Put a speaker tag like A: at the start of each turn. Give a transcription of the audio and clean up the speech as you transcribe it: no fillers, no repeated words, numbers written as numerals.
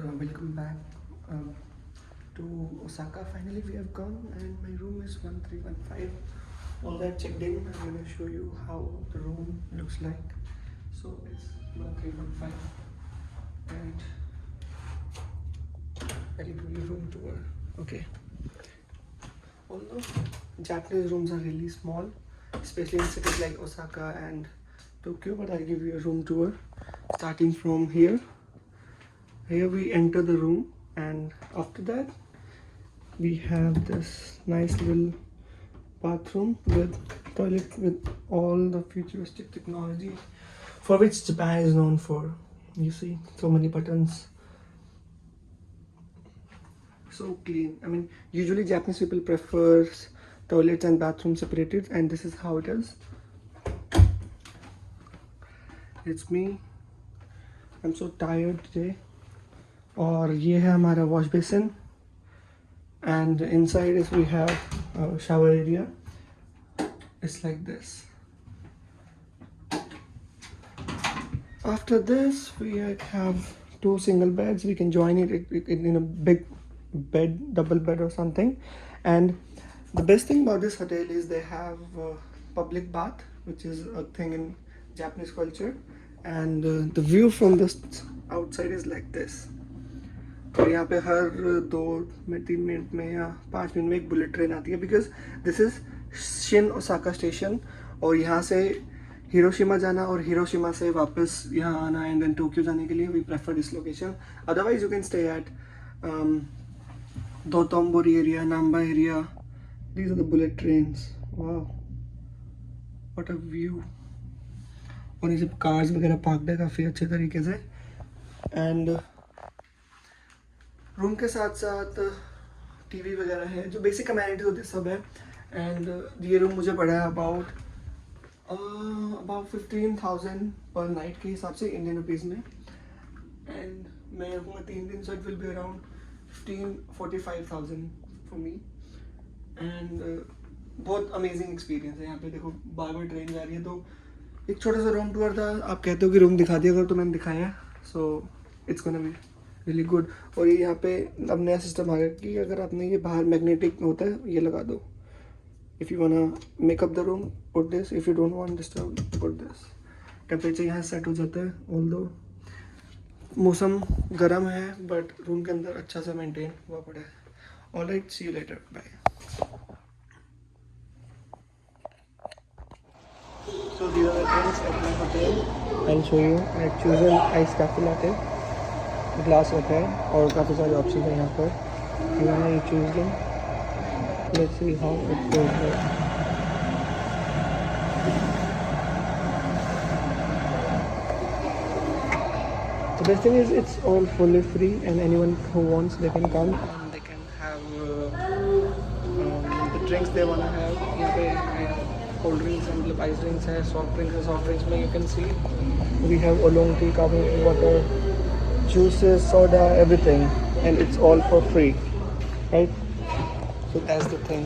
A: welcome back to Osaka. Finally we have gone and my room is 1315. All that checked in. I'm going to show you how the room looks like. So it's 1315 and I'll give you room tour. Okay. Although Japanese rooms are really small, especially in cities like Osaka and Tokyo, but I'll give you a room tour starting from here. Here we enter the room, and after that we have this nice little bathroom with toilet with all the futuristic technology for which Japan is known for. You see so many buttons, so clean. I mean, usually Japanese people prefers toilets and bathrooms separated, and this is how it is. It's me. I'm so tired today. और ये है हमारा wash basin and inside is we have a shower area. It's like this. After this we have two single beds. We can join it in a big bed, double bed or something. And the best thing about this hotel is they have a public bath, which is a thing in Japanese culture, and the view from the outside is like this. और यहाँ पे हर 2-3 minute में या 5 minute में एक bullet train आती है, because this is Shin Osaka station. और यहाँ से हिरोशिमा जाना और हिरोशिमा से वापस यहाँ आना एंड देन टोक्यो जाने के लिए we prefer this location. Otherwise you can stay at Dotonbori area, Namba area. These are the bullet trains. Wow, what a view. और ये सब कार्स वगैरह पार्क्ड है काफ़ी अच्छे तरीके से. एंड रूम के साथ साथ टीवी वगैरह है, जो बेसिक अमेनिटीज होती सब है. एंड ये रूम मुझे पड़ा है अबाउट 15,000 पर नाइट के हिसाब से इंडियन रुपीज़ में. एंड मैं रुकूँगा 3 दिन, so it will be around 15-45,000 for me. And बहुत अमेजिंग एक्सपीरियंस है यहाँ पे. देखो बार बार ट्रेन जा रही है. तो एक छोटा सा रूम टूर था. आप कहते हो कि रूम दिखा दिया अगर, तो मैंने दिखाया है. So it's gonna be really good. और ये यहाँ पे अब नया सिस्टम आ गया कि अगर आपने ये बाहर मैग्नेटिक होता है, ये लगा दो. If you want make up the room put this, if you don't want this put this. Temperature यहाँ सेट हो जाता है. ऑल्दो मौसम गर्म है बट रूम के अंदर अच्छा सा मेंटेन हुआ पड़ा है. Alright, see you later, bye. So these are the things at my hotel. I'll show you. I've chosen ice cafe latte. Glass रखा है और काफ़ी सारे ऑप्शन है यहाँ पर. You choose them. Let's see how it goes. The best thing is it's all fully free, and anyone who wants they can come and they can have the drinks they wanna have. यहाँ पे cold drinks है, मतलब ice drinks है, soft drinks है. Soft drinks में you can see we have oolong tea, carbonated water, juices, soda, everything, and it's all for free, right? So that's the thing.